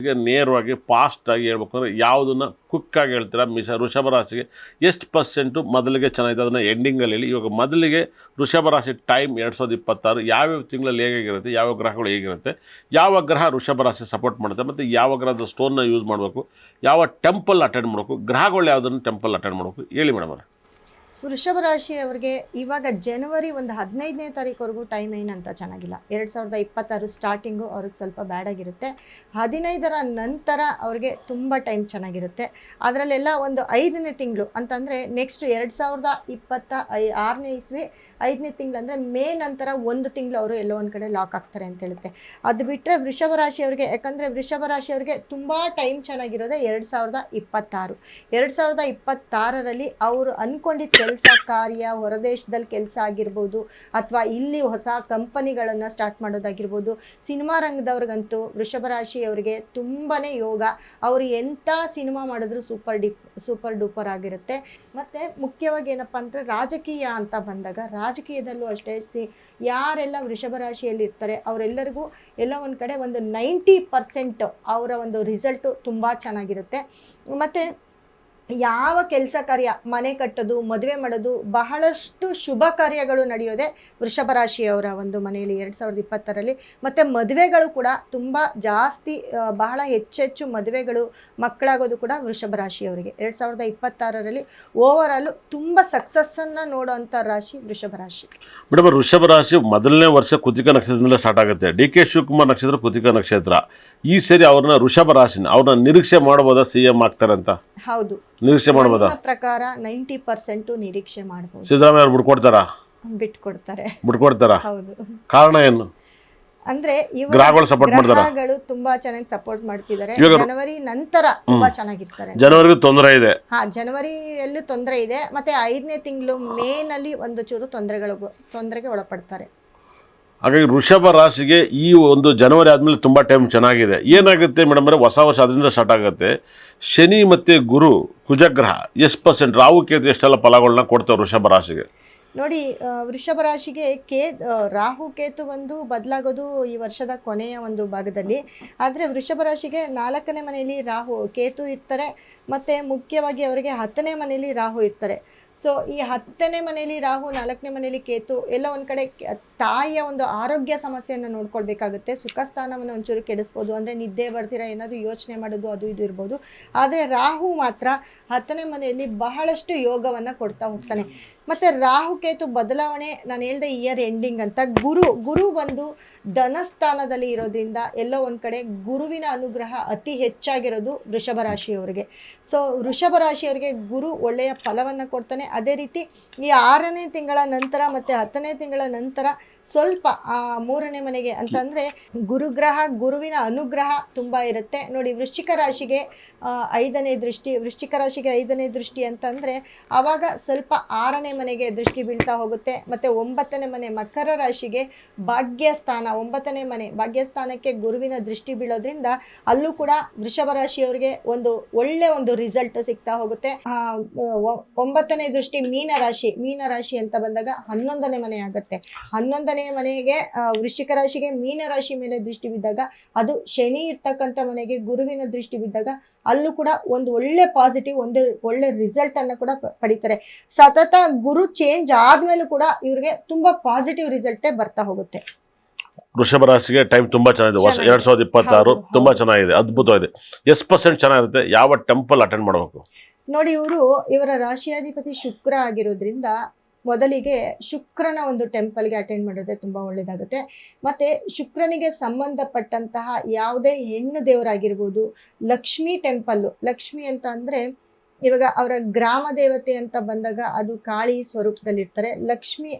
ಈಗ ನೇರವಾಗಿ ಫಾಸ್ಟಾಗಿ ಹೇಳ್ಬೇಕು ಅಂದರೆ ಯಾವುದನ್ನು ಕ್ವಿಕ್ಕಾಗಿ ಹೇಳ್ತೀರಾ ವೃಷಭ ರಾಶಿಗೆ ಎಷ್ಟು ಪರ್ಸೆಂಟು ಮೊದಲಿಗೆ ಚೆನ್ನಾಗಿದೆ ಅದನ್ನು ಎಂಡಿಂಗಲ್ಲಿ ಹೇಳಿ. ಇವಾಗ ಮೊದಲಿಗೆ ವೃಷಭ ರಾಶಿ ಟೈಮ್ 2026 ಯಾವ್ಯಾವ ತಿಂಗಳಲ್ಲಿ ಹೇಗಿರುತ್ತೆ, ಯಾವ ಗ್ರಹಗಳು ಹೇಗಿರುತ್ತೆ, ಯಾವ ಗ್ರಹ ವೃಷಭ ರಾಶಿ ಸಪೋರ್ಟ್ ಮಾಡುತ್ತೆ, ಮತ್ತು ಯಾವ ಗ್ರಹದ ಸ್ಟೋನ್ನ ಯೂಸ್ ಮಾಡಬೇಕು, ಯಾವ ಟೆಂಪಲ್ ಅಟೆಂಡ್ ಮಾಡಬೇಕು, ಗ್ರಹಗಳು ಯಾವುದನ್ನು ಟೆಂಪಲ್ ಅಟೆಂಡ್ ಮಾಡಬೇಕು ಹೇಳಿ ಮೇಡಮ್ ಅವರೇ. ವೃಷಭ ರಾಶಿಯವರಿಗೆ ಇವಾಗ ಜನವರಿ 15ನೇ ತಾರೀಕುವರೆಗೂ ಟೈಮ್ ಏನಂತ ಚೆನ್ನಾಗಿಲ್ಲ. 2026 ಸ್ಟಾರ್ಟಿಂಗು ಅವ್ರಿಗೆ ಸ್ವಲ್ಪ ಬ್ಯಾಡ್ ಆಗಿರುತ್ತೆ. 15ರ ನಂತರ ಅವ್ರಿಗೆ ತುಂಬ ಟೈಮ್ ಚೆನ್ನಾಗಿರುತ್ತೆ. ಅದರಲ್ಲೆಲ್ಲ ಒಂದು 5ನೇ ತಿಂಗಳು ಅಂತಂದರೆ ನೆಕ್ಸ್ಟ್ 2026ನೇ ಇಸ್ವಿ 5ನೇ ತಿಂಗಳು ಅಂದರೆ ಮೇ ನಂತರ 1 ತಿಂಗಳು ಅವರು ಎಲ್ಲೋ ಒಂದು ಕಡೆ ಲಾಕ್ ಆಗ್ತಾರೆ ಅಂತ ಹೇಳುತ್ತೆ. ಅದು ಬಿಟ್ಟರೆ ವೃಷಭ ರಾಶಿಯವರಿಗೆ, ಯಾಕಂದರೆ ವೃಷಭ ರಾಶಿಯವರಿಗೆ ತುಂಬ ಟೈಮ್ ಚೆನ್ನಾಗಿರೋದೆ 2026. 2026ರಲ್ಲಿ ಅವರು ಅಂದ್ಕೊಂಡಿದ್ದ ಕೆಲಸ ಕಾರ್ಯ, ಹೊರದೇಶದಲ್ಲಿ ಕೆಲಸ ಆಗಿರ್ಬೋದು, ಅಥವಾ ಇಲ್ಲಿ ಹೊಸ ಕಂಪನಿಗಳನ್ನು ಸ್ಟಾರ್ಟ್ ಮಾಡೋದಾಗಿರ್ಬೋದು. ಸಿನಿಮಾ ರಂಗದವ್ರಿಗಂತೂ ವೃಷಭ ರಾಶಿಯವರಿಗೆ ತುಂಬಾ ಯೋಗ. ಅವರು ಎಂಥ ಸಿನಿಮಾ ಮಾಡಿದ್ರು ಸೂಪರ್ ಡೂಪರ್ ಆಗಿರುತ್ತೆ. ಮತ್ತು ಮುಖ್ಯವಾಗಿ ಏನಪ್ಪ ಅಂದರೆ ರಾಜಕೀಯ ಅಂತ ಬಂದಾಗ, ರಾಜಕೀಯದಲ್ಲೂ ಅಷ್ಟೇ ಯಾರೆಲ್ಲ ವೃಷಭ ರಾಶಿಯಲ್ಲಿ ಇರ್ತಾರೆ ಅವರೆಲ್ಲರಿಗೂ ಎಲ್ಲ ಒಂದು ಕಡೆ ಒಂದು 90% ಅವರ ಒಂದು ರಿಸಲ್ಟು ತುಂಬ ಚೆನ್ನಾಗಿರುತ್ತೆ. ಮತ್ತು ಯಾವ ಕೆಲಸ ಕಾರ್ಯ, ಮನೆ ಕಟ್ಟೋದು, ಮದುವೆ ಮಾಡೋದು, ಬಹಳಷ್ಟು ಶುಭ ಕಾರ್ಯಗಳು ನಡೆಯೋದೆ ವೃಷಭ ರಾಶಿಯವರ ಒಂದು ಮನೆಯಲ್ಲಿ 2026ರಲ್ಲಿ. ಮತ್ತು ಮದುವೆಗಳು ಕೂಡ ತುಂಬ ಜಾಸ್ತಿ, ಬಹಳ ಹೆಚ್ಚೆಚ್ಚು ಮದುವೆಗಳು, ಮಕ್ಕಳಾಗೋದು ಕೂಡ ವೃಷಭ ರಾಶಿಯವರಿಗೆ 2026ರಲ್ಲಿ ಓವರಾಲು ತುಂಬ ಸಕ್ಸಸ್ಸನ್ನು ನೋಡೋವಂಥ ರಾಶಿ ವೃಷಭ ರಾಶಿ. ಮೇಡಮ್, ವೃಷಭ ರಾಶಿ ಮೊದಲನೇ ವರ್ಷ ಕೃತಿಕ ನಕ್ಷತ್ರದಿಂದ ಸ್ಟಾರ್ಟ್ ಆಗುತ್ತೆ. ಡಿ.ಕೆ. ಶಿವಕುಮಾರ್ ನಕ್ಷತ್ರ ಕೃತಿಕ ನಕ್ಷತ್ರ. ಈ ಸರಿ ಅವ್ರನ್ನ ವೃಷಭ ರಾಶಿನ ಅವ್ರನ್ನ ನಿರೀಕ್ಷೆ ಮಾಡ್ಬೋದಾ CM ಆಗ್ತಾರೆ ಅಂತ? ಹೌದು, ನಿರೀಕ್ಷೆ ಮಾಡ್ಬೋದಾ? ಪ್ರಕಾರ 90% ನಿರೀಕ್ಷೆ ಮಾಡ್ಬೋದು. ಸಿದ್ದರಾಮಯ್ಯ ಅವರು ಬಿಟ್ಕೊಡ್ತಾರಾ? ಬಿಟ್ಕೊಡ್ತಾರಾ? ಹೌದು. ಕಾರಣ ಏನು? ಅಂದ್ರೆ ಗ್ರಹಗಳು ಸಪೋರ್ಟ್ ಮಾಡ್ತಾರೆ, ಗ್ರಹಗಳು ತುಂಬಾ ಚೆನ್ನಾಗಿ ಸಪೋರ್ಟ್ ಮಾಡ್ತಿದ್ದಾರೆ. ಜನವರಿ ನಂತರ ತುಂಬಾ ಚೆನ್ನಾಗಿರ್ತಾರೆ. ಜನವರಿಗೆ ತೊಂದರೆ ಇದೆ. ಜನವರಿಯಲ್ಲೂ ತೊಂದರೆ ಇದೆ. ಮತ್ತೆ 5ನೇ ತಿಂಗಳು ಮೇ ನಲ್ಲಿ ಒಂದು ಚೂರು ತೊಂದರೆಗೆ ಒಳಪಡ್ತಾರೆ. ಹಾಗಾಗಿ ವೃಷಭ ರಾಶಿಗೆ ಈ ಒಂದು ಜನವರಿ ಆದಮೇಲೆ ತುಂಬ ಟೈಮ್ ಚೆನ್ನಾಗಿದೆ. ಏನಾಗುತ್ತೆ ಮೇಡಮ್ ಅಂದರೆ ಹೊಸ ವರ್ಷ ಅದರಿಂದ ಸ್ಟಾರ್ಟ್ ಆಗುತ್ತೆ. ಶನಿ ಮತ್ತು ಗುರು ಕುಜಗ್ರಹ ಎಷ್ಟು ಪರ್ಸೆಂಟ್, ರಾಹು ಕೇತು ಎಷ್ಟೆಲ್ಲ ಫಲಗಳನ್ನ ಕೊಡ್ತೇವೆ ವೃಷಭ ರಾಶಿಗೆ? ನೋಡಿ, ವೃಷಭ ರಾಶಿಗೆ ರಾಹು ಕೇತು ಒಂದು ಬದಲಾಗೋದು ಈ ವರ್ಷದ ಕೊನೆಯ ಒಂದು ಭಾಗದಲ್ಲಿ. ಆದರೆ ವೃಷಭ ರಾಶಿಗೆ 4ನೇ ಮನೆಯಲ್ಲಿ ರಾಹು ಕೇತು ಇರ್ತಾರೆ. ಮತ್ತು ಮುಖ್ಯವಾಗಿ ಅವರಿಗೆ 10ನೇ ಮನೆಯಲ್ಲಿ ರಾಹು ಇರ್ತಾರೆ. ಸೊ ಈ 10ನೇ ಮನೆಯಲ್ಲಿ ರಾಹು, 4ನೇ ಮನೆಯಲ್ಲಿ ಕೇತು, ಎಲ್ಲ ಒಂದು ಕಡೆ ತಾಯಿಯ ಒಂದು ಆರೋಗ್ಯ ಸಮಸ್ಯೆಯನ್ನು ನೋಡ್ಕೊಳ್ಬೇಕಾಗುತ್ತೆ. ಸುಖ ಸ್ಥಾನವನ್ನು ಒಂಚೂರು ಕೆಡಿಸ್ಬೋದು. ಅಂದರೆ ನಿದ್ದೆ ಬರ್ತೀರಾ, ಏನಾದರೂ ಯೋಚನೆ ಮಾಡೋದು ಅದು ಇದು ಇರ್ಬೋದು. ಆದರೆ ರಾಹು ಮಾತ್ರ 10ನೇ ಮನೆಯಲ್ಲಿ ಬಹಳಷ್ಟು ಯೋಗವನ್ನು ಕೊಡ್ತಾ ಹೋಗ್ತಾನೆ. ಮತ್ತು ರಾಹು ಕೇತು ಬದಲಾವಣೆ ನಾನು ಹೇಳ್ದೆ ಇಯರ್ ಎಂಡಿಂಗ್ ಅಂತ. ಗುರು ಬಂದು ಧನಸ್ಥಾನದಲ್ಲಿ ಇರೋದ್ರಿಂದ ಎಲ್ಲೋ ಒಂದು ಕಡೆ ಗುರುವಿನ ಅನುಗ್ರಹ ಅತಿ ಹೆಚ್ಚಾಗಿರೋದು ವೃಷಭ ರಾಶಿಯವರಿಗೆ. ಸೊ ವೃಷಭ ರಾಶಿಯವರಿಗೆ ಗುರು ಒಳ್ಳೆಯ ಫಲವನ್ನು ಕೊಡ್ತಾನೆ. ಅದೇ ರೀತಿ ಈ 6ನೇ ತಿಂಗಳ ನಂತರ ಮತ್ತು 10ನೇ ತಿಂಗಳ ನಂತರ ಸ್ವಲ್ಪ 3ನೇ ಮನೆಗೆ ಅಂತಂದರೆ ಗುರುವಿನ ಅನುಗ್ರಹ ತುಂಬ ಇರುತ್ತೆ. ನೋಡಿ, ವೃಶ್ಚಿಕ ರಾಶಿಗೆ 5ನೇ ದೃಷ್ಟಿ ಅಂತಂದರೆ ಆವಾಗ ಸ್ವಲ್ಪ 6ನೇ ಮನೆಗೆ ದೃಷ್ಟಿ ಬೀಳ್ತಾ ಹೋಗುತ್ತೆ. ಮತ್ತು 9ನೇ ಮನೆ ಮಕರ ರಾಶಿಗೆ ಭಾಗ್ಯಸ್ಥಾನ, 9ನೇ ಮನೆ ಭಾಗ್ಯಸ್ಥಾನಕ್ಕೆ ಗುರುವಿನ ದೃಷ್ಟಿ ಬೀಳೋದ್ರಿಂದ ಅಲ್ಲೂ ಕೂಡ ವೃಷಭ ರಾಶಿಯವರಿಗೆ ಒಂದು ಒಳ್ಳೆ ಒಂದು ರಿಸಲ್ಟ್ ಸಿಗ್ತಾ ಹೋಗುತ್ತೆ. 9ನೇ ದೃಷ್ಟಿ ಮೀನರಾಶಿ ಅಂತ ಬಂದಾಗ 11ನೇ ಮನೆ ಆಗುತ್ತೆ. 11ನೇ ಮನೆಗೆ ವೃಶ್ಚಿಕ ರಾಶಿಗೆ ಮೀನರಾಶಿ ಮೇಲೆ ದೃಷ್ಟಿ ಬಿದ್ದಾಗ, ಅದು ಶನಿ ಇರ್ತಕ್ಕಂಥ ಮನೆಗೆ ಗುರುವಿನ ದೃಷ್ಟಿ ಬಿದ್ದಾಗ ಅಲ್ಲೂ ಕೂಡ ಒಂದು ಒಳ್ಳೆ ಪಾಸಿಟಿವ್, ಒಂದು ಒಳ್ಳೆ ರಿಸಲ್ಟ್ ಅನ್ನು ಕೂಡ ಪಡಿತಾರೆ. ಸತತ ಗುರು ಚೇಂಜ್ ಆದ್ಮೇಲೂ ಕೂಡ ಇವ್ರಿಗೆ ತುಂಬಾ ಪಾಸಿಟಿವ್ ರಿಸಲ್ಟೇ ಬರ್ತಾ ಹೋಗುತ್ತೆ. ವೃಷಭ ರಾಶಿಗೆ ಟೈಮ್ ತುಂಬಾ ಚೆನ್ನಾಗಿದೆ. 2026 ತುಂಬಾ ಚೆನ್ನಾಗಿದೆ, ಅದ್ಭುತವಾಗಿದೆ. ಎಷ್ಟು ಪರ್ಸೆಂಟ್ ಚೆನ್ನಾಗಿರುತ್ತೆ? ಯಾವ ಟೆಂಪಲ್ ಅಟೆಂಡ್ ಮಾಡಬೇಕು? ನೋಡಿ, ಇವರ ರಾಶಿಯಾಧಿಪತಿ ಶುಕ್ರ ಆಗಿರೋದ್ರಿಂದ ಮೊದಲಿಗೆ ಶುಕ್ರನ ಒಂದು ಟೆಂಪಲ್ಗೆ ಅಟೆಂಡ್ ಮಾಡಿದ್ರೆ ತುಂಬ ಒಳ್ಳೆಯದಾಗುತ್ತೆ. ಮತ್ತು ಶುಕ್ರನಿಗೆ ಸಂಬಂಧಪಟ್ಟಂತಹ ಯಾವುದೇ ಹೆಣ್ಣು ದೇವರಾಗಿರ್ಬೋದು, ಲಕ್ಷ್ಮೀ ಟೆಂಪಲ್ಲು, ಲಕ್ಷ್ಮಿ ಅಂತ ಅಂದರೆ ಇವಾಗ ಅವರ ಗ್ರಾಮ ದೇವತೆ ಅಂತ ಬಂದಾಗ ಅದು ಕಾಳಿ ಸ್ವರೂಪದಲ್ಲಿರ್ತಾರೆ. ಲಕ್ಷ್ಮಿ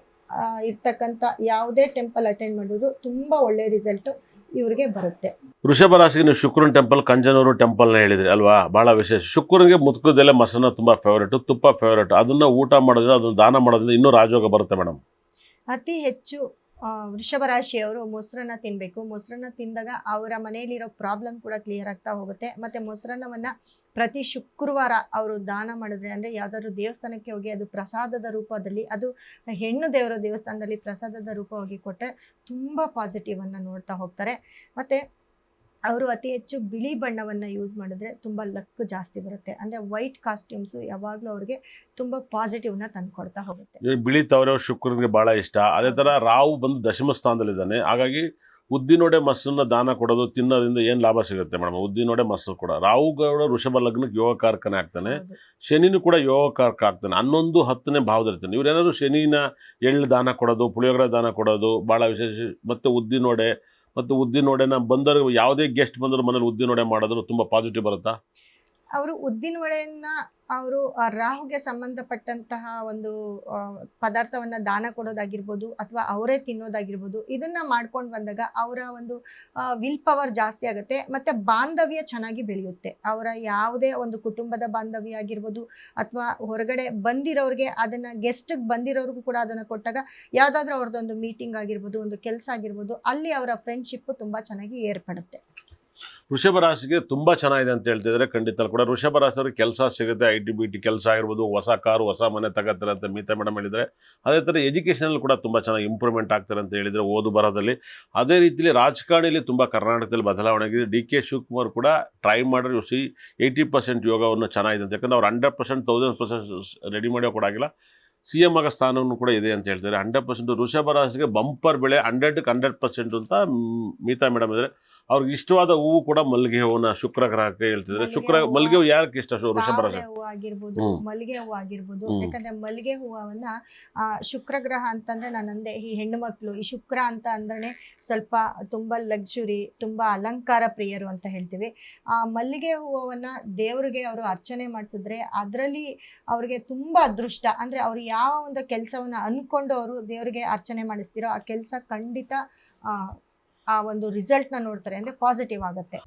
ಇರ್ತಕ್ಕಂಥ ಯಾವುದೇ ಟೆಂಪಲ್ ಅಟೆಂಡ್ ಮಾಡಿದ್ರು ತುಂಬ ಒಳ್ಳೆ ರಿಸಲ್ಟು ಇವರಿಗೆ ಬರುತ್ತೆ. ವೃಷಭ ರಾಶಿಗೆ ನೀವು ಶುಕ್ರನ ಟೆಂಪಲ್, ಕಂಜನೂರು ಟೆಂಪಲ್ನ ಹೇಳಿದ್ರಿ ಅಲ್ವಾ? ಭಾಳ ವಿಶೇಷ. ಶುಕ್ರನಿಗೆ ಮುತ್ಕದೆಲೆ ಮೊಸರನ್ನ ತುಂಬ ಫೇವ್ರೇಟು, ತುಪ್ಪ ಫೇವ್ರೇಟು. ಅದನ್ನು ಊಟ ಮಾಡೋದ್ರಿಂದ, ಅದನ್ನು ದಾನ ಮಾಡೋದ್ರಿಂದ ಇನ್ನೂ ರಾಜಯೋಗ ಬರುತ್ತೆ ಮೇಡಮ್. ಅತಿ ಹೆಚ್ಚು ವೃಷಭ ರಾಶಿಯವರು ಮೊಸರನ್ನ ತಿನ್ನಬೇಕು. ಮೊಸರನ್ನ ತಿಂದಾಗ ಅವರ ಮನೆಯಲ್ಲಿರೋ ಪ್ರಾಬ್ಲಮ್ ಕೂಡ ಕ್ಲಿಯರ್ ಆಗ್ತಾ ಹೋಗುತ್ತೆ. ಮತ್ತು ಮೊಸರನ್ನವನ್ನು ಪ್ರತಿ ಶುಕ್ರವಾರ ಅವರು ದಾನ ಮಾಡಿದ್ರೆ, ಅಂದರೆ ಯಾವುದಾದ್ರೂ ದೇವಸ್ಥಾನಕ್ಕೆ ಹೋಗಿ ಅದು ಪ್ರಸಾದದ ರೂಪದಲ್ಲಿ, ಅದು ಹೆಣ್ಣು ದೇವರ ದೇವಸ್ಥಾನದಲ್ಲಿ ಪ್ರಸಾದದ ರೂಪವಾಗಿ ಕೊಟ್ಟರೆ ತುಂಬ ಪಾಸಿಟಿವನ್ನು ನೋಡ್ತಾ ಹೋಗ್ತಾರೆ. ಮತ್ತು ಅವರು ಅತಿ ಹೆಚ್ಚು ಬಿಳಿ ಬಣ್ಣವನ್ನು ಯೂಸ್ ಮಾಡಿದ್ರೆ ತುಂಬ ಲಕ್ ಜಾಸ್ತಿ ಬರುತ್ತೆ. ಅಂದರೆ ವೈಟ್ ಕಾಸ್ಟ್ಯೂಮ್ಸು ಯಾವಾಗಲೂ ಅವ್ರಿಗೆ ತುಂಬ ಪಾಸಿಟಿವ್ನ ತಂದುಕೊಡ್ತಾ ಹೋಗುತ್ತೆ. ಈ ಬಿಳಿ ತವರ ಶುಕ್ರನಿಗೆ ಭಾಳ ಇಷ್ಟ. ಅದೇ ಥರ ರಾಹು ಬಂದು ದಶಮ ಸ್ಥಾನದಲ್ಲಿದ್ದಾನೆ. ಹಾಗಾಗಿ ಉದ್ದಿನೊಡೆ ಮಸ್ಸನ್ನು ದಾನ ಕೊಡೋದು ತಿನ್ನೋದ್ರಿಂದ ಏನು ಲಾಭ ಸಿಗುತ್ತೆ ಮೇಡಮ್? ಉದ್ದಿನೊಡೆ ಮಸ್ಸು ಕೂಡ ರಾಹು ಗೌಡ ವೃಷಭ ಲಗ್ನಕ್ಕೆ ಯೋಗಕಾರಕನೇ ಆಗ್ತಾನೆ. ಹೌದು. ಶನಿನೂ ಕೂಡ ಯೋಗಕಾರಕ ಆಗ್ತಾನೆ. 11 10ನೇ ಭಾವದಲ್ಲಿರ್ತಾನೆ. ಇವರೇನಾದ್ರು ಶನಿನ ಎಳ್ಳು ದಾನ ಕೊಡೋದು, ಪುಳಿಯೋಗರೆ ದಾನ ಕೊಡೋದು ಭಾಳ ವಿಶೇಷ. ಮತ್ತು ಉದ್ದಿನೊಡೆನ ಬಂದವರು ಯಾವುದೇ ಗೆಸ್ಟ್ ಬಂದರೂ ಮನೇಲಿ ಉದ್ದಿನೊಡೆ ಮಾಡಿದ್ರು ತುಂಬ ಪಾಸಿಟಿವ್ ಬರುತ್ತಾ? ಅವರು ಉದ್ದಿನ ವಡೆಯನ್ನು ಅವರು ರಾಹುಗೆ ಸಂಬಂಧಪಟ್ಟಂತಹ ಒಂದು ಪದಾರ್ಥವನ್ನು ದಾನ ಕೊಡೋದಾಗಿರ್ಬೋದು ಅಥವಾ ಅವರೇ ತಿನ್ನೋದಾಗಿರ್ಬೋದು, ಇದನ್ನು ಮಾಡ್ಕೊಂಡು ಬಂದಾಗ ಅವರ ಒಂದು ವಿಲ್ ಪವರ್ ಜಾಸ್ತಿ ಆಗುತ್ತೆ ಮತ್ತು ಬಾಂಧವ್ಯ ಚೆನ್ನಾಗಿ ಬೆಳೆಯುತ್ತೆ. ಅವರ ಯಾವುದೇ ಒಂದು ಕುಟುಂಬದ ಬಾಂಧವ್ಯ ಆಗಿರ್ಬೋದು ಅಥವಾ ಹೊರಗಡೆ ಬಂದಿರೋರಿಗೆ ಅದನ್ನು ಗೆಸ್ಟಿಗೆ ಬಂದಿರೋರಿಗೂ ಕೂಡ ಅದನ್ನು ಕೊಟ್ಟಾಗ ಯಾವುದಾದ್ರೂ ಅವ್ರದ್ದೊಂದು ಮೀಟಿಂಗ್ ಆಗಿರ್ಬೋದು, ಒಂದು ಕೆಲಸ ಆಗಿರ್ಬೋದು, ಅಲ್ಲಿ ಅವರ ಫ್ರೆಂಡ್ಶಿಪ್ಪು ತುಂಬ ಚೆನ್ನಾಗಿ ಏರ್ಪಡುತ್ತೆ. ವೃಷಭ ರಾಶಿಗೆ ತುಂಬ ಚೆನ್ನಾಗಿದೆ ಅಂತ ಹೇಳ್ತಿದ್ದಾರೆ. ಖಂಡಿತ ಕೂಡ ವೃಷಭ ರಾಶಿಯವ್ರಿಗೆ ಕೆಲಸ ಸಿಗುತ್ತೆ. IT ಕೆಲಸ ಆಗಿರ್ಬೋದು, ಹೊಸ ಕಾರು ಹೊಸ ಮನೆ ತಗೋತಾರೆ ಅಂತ ಮೀತಾ ಮೇಡಮ್ ಹೇಳಿದರೆ. ಅದೇ ಥರ ಎಜುಕೇಷನಲ್ಲಿ ಕೂಡ ತುಂಬ ಚೆನ್ನಾಗಿ ಇಂಪ್ರೂವ್ಮೆಂಟ್ ಆಗ್ತಾರೆ ಅಂತ ಹೇಳಿದರೆ ಓದು ಬರೋದಲ್ಲಿ. ಅದೇ ರೀತಿಯಲ್ಲಿ ರಾಜಕಾರಣಿಯಲ್ಲಿ ತುಂಬ ಕರ್ನಾಟಕದಲ್ಲಿ ಬದಲಾವಣೆ ಆಗಿದೆ. DK ಶಿವಕುಮಾರ್ ಕೂಡ ಟ್ರೈ ಮಾಡಿದ್ರೆ 80% ಯೋಗವನ್ನು ಚೆನ್ನಾಗಿದೆ ಅಂತ. ಯಾಕಂದರೆ ಅವ್ರು 100% 1000% ರೆಡಿ ಮಾಡೋ ಕೂಡ ಆಗಿಲ್ಲ. CM ಆಗ ಸ್ಥಾನವನ್ನು ಕೂಡ ಇದೆ ಅಂತ ಹೇಳ್ತಾರೆ. 100% ವೃಷಭ ರಾಶಿಗೆ ಬಂಪರ್ ಬೆಳೆ 100ಕ್ಕೆ 100% ಅಂತ ಮೀತಾ ಮೇಡಮ್ ಇದ್ದಾರೆ. ಅವ್ರಿಗೆ ಇಷ್ಟವಾದ ಹೂವು ಕೂಡ ಮಲ್ಲಿಗೆ ಹೂವನ್ನ ಶುಕ್ರ ಗ್ರಹಕ್ಕೆ ಹೇಳ್ತಿದ್ದಾರೆ. ಮಲ್ಲಿಗೆ ಹೂವು ಯಾರಕ್ಕೆ ಇಷ್ಟ? ವೃಷಭ ರಾಶಿ ಹೂವು ಆಗಿರ್ಬೋದು, ಮಲ್ಲಿಗೆ ಹೂವು ಆಗಿರ್ಬೋದು. ಯಾಕಂದ್ರೆ ಮಲ್ಲಿಗೆ ಹೂವನ್ನ ಶುಕ್ರ ಗ್ರಹ ಅಂತಂದ್ರೆ ನಾನಂದೆ ಈ ಹೆಣ್ಣು ಮಕ್ಕಳು ಈ ಶುಕ್ರ ಅಂತ ಅಂದ್ರೆ ಸ್ವಲ್ಪ ತುಂಬಾ ಲಕ್ಸುರಿ, ತುಂಬಾ ಅಲಂಕಾರ ಪ್ರಿಯರು ಅಂತ ಹೇಳ್ತೀವಿ. ಆ ಮಲ್ಲಿಗೆ ಹೂವನ್ನ ದೇವರಿಗೆ ಅವರು ಅರ್ಚನೆ ಮಾಡಿಸಿದ್ರೆ ಅದರಲ್ಲಿ ಅವ್ರಿಗೆ ತುಂಬಾ ಅದೃಷ್ಟ. ಅಂದ್ರೆ ಅವ್ರು ಯಾವ ಒಂದು ಕೆಲಸವನ್ನ ಅನ್ಕೊಂಡು ಅವರು ದೇವರಿಗೆ ಅರ್ಚನೆ ಮಾಡಿಸ್ತಿರೋ ಆ ಕೆಲಸ ಖಂಡಿತ ಆ ಒಂದು ರಿಸಲ್ಟ್ನ ನೋಡ್ತಾರೆ, ಅಂದರೆ ಪಾಸಿಟಿವ್ ಆಗುತ್ತೆ.